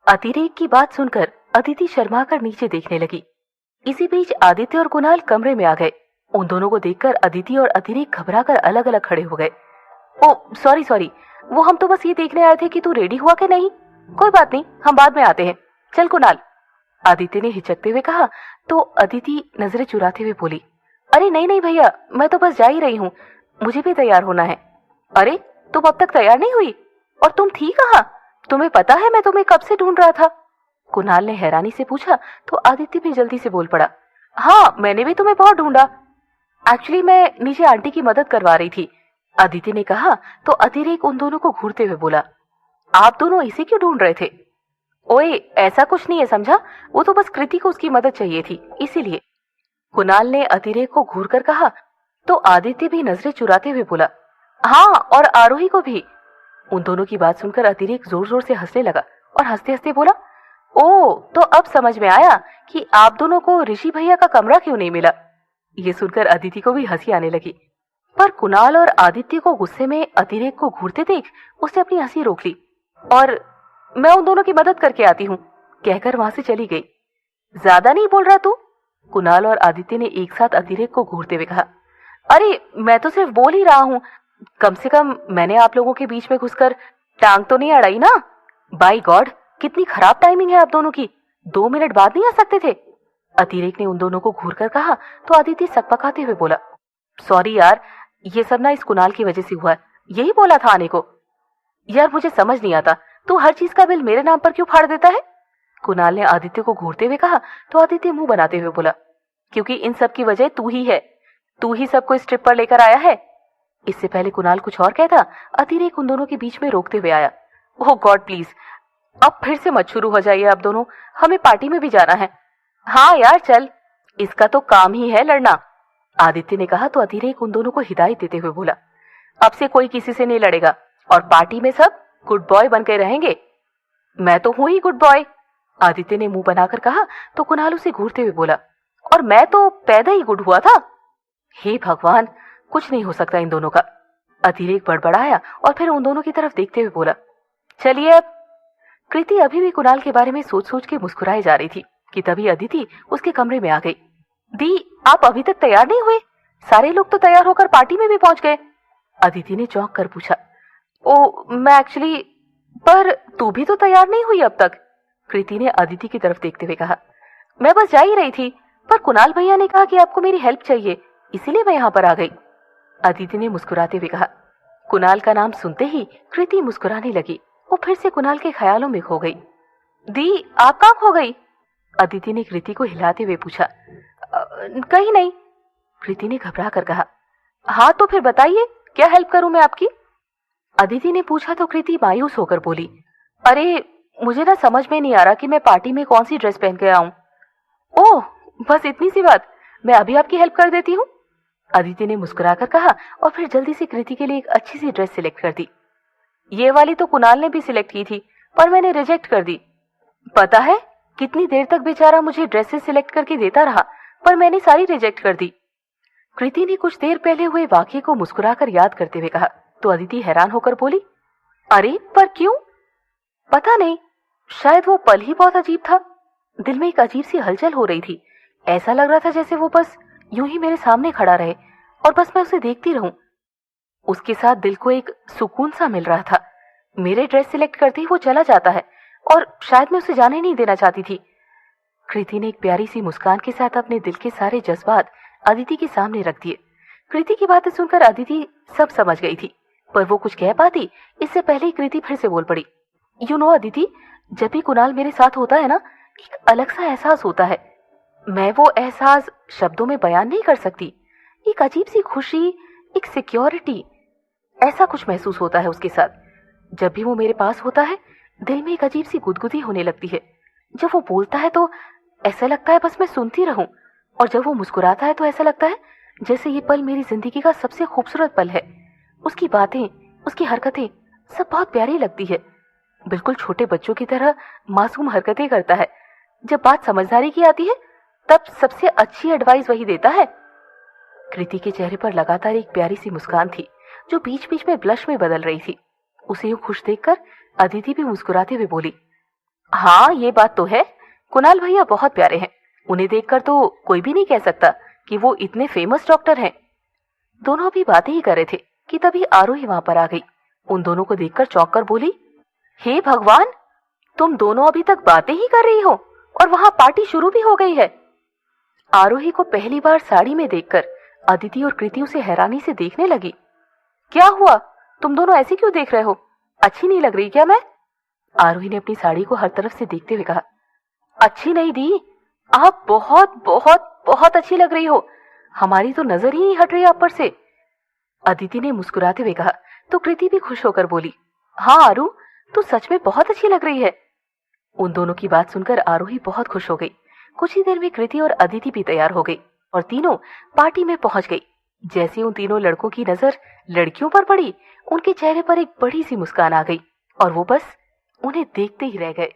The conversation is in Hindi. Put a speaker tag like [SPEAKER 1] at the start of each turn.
[SPEAKER 1] अतिरेक की बात सुनकर अदिति शर्मा कर नीचे देखने लगी। इसी बीच आदित्य और कुणाल कमरे में आ गए। उन दोनों को देखकर अदिति और अतिरेक घबराकर अलग अलग खड़े हो गए। ओ सॉरी सॉरी, वो हम तो बस ये देखने आए थे कि तू रेडी हुआ कि नहीं। कोई बात नहीं, हम बाद में आते हैं। चल कुणाल, आदित्य ने हिचकते हुए कहा तो अदिति नजरें चुराते हुए बोली, अरे नहीं नहीं भैया, मैं तो बस जा ही रही हूँ, मुझे भी तैयार होना है। अरे तुम अब तक तैयार नहीं हुई? और तुम थी कहाँ? तुम्हें पता है मैं तुम्हें कब से ढूंढ रहा था? कुणाल ने हैरानी से पूछा तो आदित्य भी जल्दी से बोल पड़ा, हाँ मैंने भी तुम्हें बहुत ढूंढा। एक्चुअली मैं नीचे आंटी की मदद करवा रही थी, आदित्य ने कहा तो अतिरेक उन दोनों को घूरते हुए बोला, आप दोनों इसे क्यों ढूंढ रहे थे? ओए ऐसा कुछ नहीं है समझा, वो तो बस कृति को उसकी मदद चाहिए थी इसीलिए। कुणाल ने अतिरेक को घूर कर कहा तो आदित्य भी नजरें चुराते हुए बोला, हाँ और आरोही को भी। उन दोनों की बात सुनकर अतिरेक जोर जोर से हंसने लगा और हंसते हंसते बोला, ओ तो अब समझ में आया कि आप दोनों को ऋषि भैया का कमरा क्यों नहीं मिला। ये सुनकर अदिति को भी हंसी आने लगी, पर कुणाल और आदित्य को गुस्से में अतिरेक को घूरते देख उसने अपनी हंसी रोक ली और मैं उन दोनों की मदद करके आती हूँ कहकर वहां से चली गई। ज्यादा नहीं बोल रहा तू? कुणाल और आदित्य ने एक साथ अतिरेक को घूरते हुए कहा, अरे मैं तो सिर्फ बोल ही रहा हूँ, कम से कम मैंने आप लोगों के बीच में घुसकर टांग तो नहीं अड़ाई ना। बाय गॉड, कितनी खराब टाइमिंग है आप दोनों की, 2 मिनट बाद नहीं आ सकते थे? अतिरेक ने उन दोनों को घूर कर कहा तो आदित्य सकपकाते हुए बोला, सॉरी यार, ये सब ना इस कुणाल की वजह से हुआ है, यही बोला था आने को। यार मुझे समझ नहीं आता, तू हर चीज का बिल मेरे नाम पर क्यों फाड़ देता है? कुणाल ने आदित्य को घूरते हुए कहा तो आदित्य मुंह बनाते हुए बोला, क्योंकि इन सब की वजह तू ही है, तू ही सबको इस ट्रिप पर लेकर आया है। इससे पहले कुणाल कुछ और कहता, अतिरेक उन दोनों के बीच में रोकते हुए आया, ओह गॉड प्लीज, अब फिर से मत शुरू हो जाइए आप दोनों, हमें पार्टी में भी जाना है। हाँ यार चल, इसका तो काम ही है लड़ना, आदित्य ने कहा तो अतिरेक उन दोनों को हिदायत देते हुए बोला, अब से कोई किसी से नहीं लड़ेगा और पार्टी में सब गुड बॉय बनकर रहेंगे। मैं तो हूं ही गुड बॉय, आदित्य ने मुंह बनाकर कहा तो कुणाल उसे घूरते हुए बोला, और मैं तो पैदा ही गुड हुआ था। हे भगवान, कुछ नहीं हो सकता इन दोनों का, अतिरेक बड़बड़ाया और फिर उन दोनों की तरफ देखते हुए बोला, चलिए अब। कृति अभी भी कुणाल के बारे में सोच सोच के मुस्कुराई जा रही थी कि तभी अदिति उसके कमरे में आ गई। दी आप अभी तक तैयार नहीं हुए? सारे लोग तो तैयार होकर पार्टी में भी पहुंच गए। अदिति ने चौंक कर पूछा, ओ मैं एक्चुअली, पर तू भी तो तैयार नहीं हुई अब तक, कृति ने अदिति की तरफ देखते हुए कहा। मैं बस जा ही रही थी, पर कुणाल भैया ने कहा कि आपको मेरी हेल्प चाहिए, इसीलिए मैं यहाँ पर आ गई, अदिति ने मुस्कुराते हुए कहा। कुणाल का नाम सुनते ही कृति मुस्कुराने लगी, वो फिर से कुणाल के ख्यालों में खो गई। दी आप कहाँ खो गई? अदिति ने कृति को हिलाते हुए पूछा। कहीं नहीं, कृति ने घबरा कर कहा। हाँ तो फिर बताइए, क्या हेल्प करूं मैं आपकी? अदिति ने पूछा तो कृति मायूस होकर बोली, अरे मुझे ना समझ में नहीं आ रहा कि मैं पार्टी में कौन सी ड्रेस पहन के आऊं। ओह बस इतनी सी बात, मैं अभी आपकी हेल्प कर देती हूँ, अदिति ने मुस्कुराकर कहा और फिर जल्दी से कृति के लिए एक अच्छी सी ड्रेस सिलेक्ट कर दी। ये वाली तो कुणाल ने भी सिलेक्ट की थी, पर मैंने रिजेक्ट कर दी। पता है कितनी देर तक बेचारा मुझे ड्रेसेस सिलेक्ट करके देता रहा, पर मैंने सारी रिजेक्ट कर दी, कृति ने कुछ देर पहले हुए वाकये को मुस्कुराकर याद करते हुए कहा तो अदिति हैरान होकर बोली, अरे पर क्यों? पता नहीं, शायद वो पल ही बहुत अजीब था, दिल में एक अजीब सी हलचल हो रही थी, ऐसा लग रहा था जैसे वो बस यूं ही मेरे सामने खड़ा रहे और बस मैं उसे देखती रहूं। उसके साथ दिल को एक सुकून सा मिल रहा था। मेरे ड्रेस सिलेक्ट करते ही वो चला जाता है और शायद मैं उसे जाने नहीं देना चाहती थी। कृति ने एक प्यारी सी मुस्कान के साथ अपने दिल के सारे जज्बात अदिति के सामने रख दिए। कृति की बातें सुनकर अदिति सब समझ गई थी, पर वो कुछ कह पाती इससे पहले ही कृति फिर से बोल पड़ी, यू नो अदिति, जब भी कुणाल मेरे साथ होता है ना, एक अलग सा एहसास होता है, मैं वो एहसास शब्दों में बयान नहीं कर सकती, एक अजीब सी खुशी, एक सिक्योरिटी, ऐसा कुछ महसूस होता है उसके साथ। जब भी वो मेरे पास होता है दिल में एक अजीब सी गुदगुदी होने लगती है, जब वो बोलता है तो ऐसा लगता है बस मैं सुनती रहूं, और जब वो मुस्कुराता है तो ऐसा लगता है जैसे ये पल मेरी जिंदगी का सबसे खूबसूरत पल है। उसकी बातें, उसकी हरकतें सब बहुत प्यारी लगती है, बिल्कुल छोटे बच्चों की तरह मासूम हरकतें करता है। जब बात समझदारी की आती है तब सबसे अच्छी एडवाइस वही देता है। कृति के चेहरे पर लगातार एक प्यारी सी मुस्कान थी जो बीच बीच में ब्लश में बदल रही थी। उसे यूं खुश देखकर अदिति भी मुस्कुराते हुए बोली, हाँ, ये बात तो है। कुणाल भैया बहुत प्यारे हैं। उन्हें देखकर तो कोई भी नहीं कह सकता कि वो इतने फेमस डॉक्टर हैं। दोनों भी बातें ही कर रहे थे कि तभी आरोही वहां पर आ गई। उन दोनों को देखकर चौंक कर बोली, हे भगवान, तुम दोनों अभी तक बातें ही कर रही हो और वहां पार्टी शुरू भी हो गई है। आरोही को पहली बार साड़ी में देखकर अदिति और कृति उसे हैरानी से देखने लगी। क्या हुआ? तुम दोनों ऐसे क्यों देख रहे हो? अच्छी नहीं लग रही क्या मैं? आरोही ने अपनी साड़ी को हर तरफ से देखते हुए कहा। अच्छी नहीं दी, आप बहुत बहुत बहुत अच्छी लग रही हो। हमारी तो नजर ही नहीं हट रही आप पर से। अदिति ने मुस्कुराते हुए कहा तो कृति भी खुश होकर बोली, हाँ आरू, तू सच में बहुत अच्छी लग रही है। उन दोनों की बात सुनकर आरोही बहुत खुश हो गई। कुछ ही देर में कृति और अदिति भी तैयार हो गई और तीनों पार्टी में पहुंच गई। जैसे उन तीनों लड़कों की नजर लड़कियों पर पड़ी, उनके चेहरे पर एक बड़ी सी मुस्कान आ गई और वो बस उन्हें देखते ही रह गए।